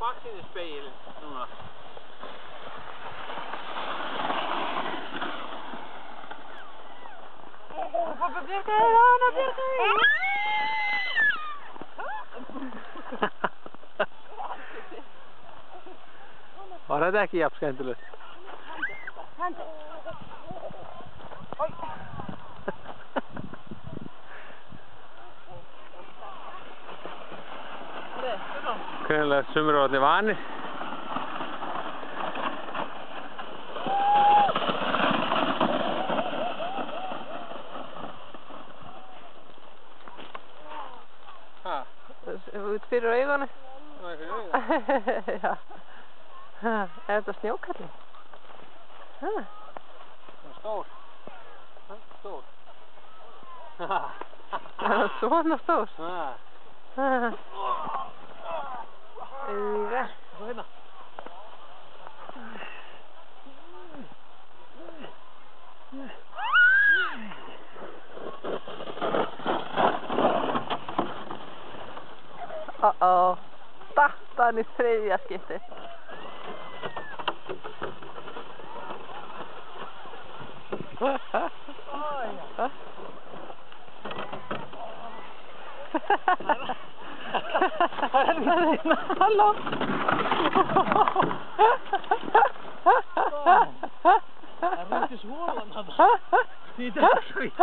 baksýnisspegilinn núna. Bjargaði, Anna, bjargaði! Var þetta ekki jafn skemmtilegt? Hendi! Oj! Greinilega sumir orðnir vanir. Út fyrir augunni. Það er fyrir augunni? Já. Er þetta snjókalli? Það er stór. Það er stór. Það er svona stór. Auga. Svo hérna. Datt hann í þriðja skipti. Halló. Það reyndi svolan þarna. Því þetta er svít.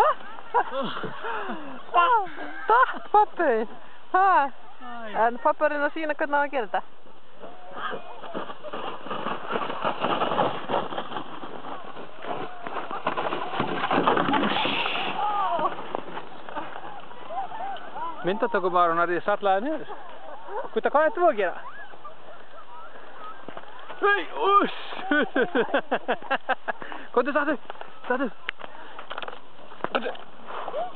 Datt pabbi. En pabbi var að sýna hvernig á að gera þetta. Myndatökumaður hún er sallaði niður. Gutta, hvað ættum við að gera? Nei, úss! Komdu, stattu! Stattu!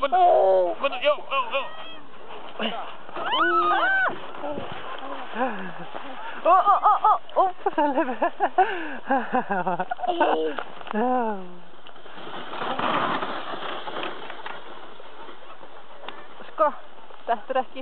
Komdu, já! Sælum. Sko, þetta er ekki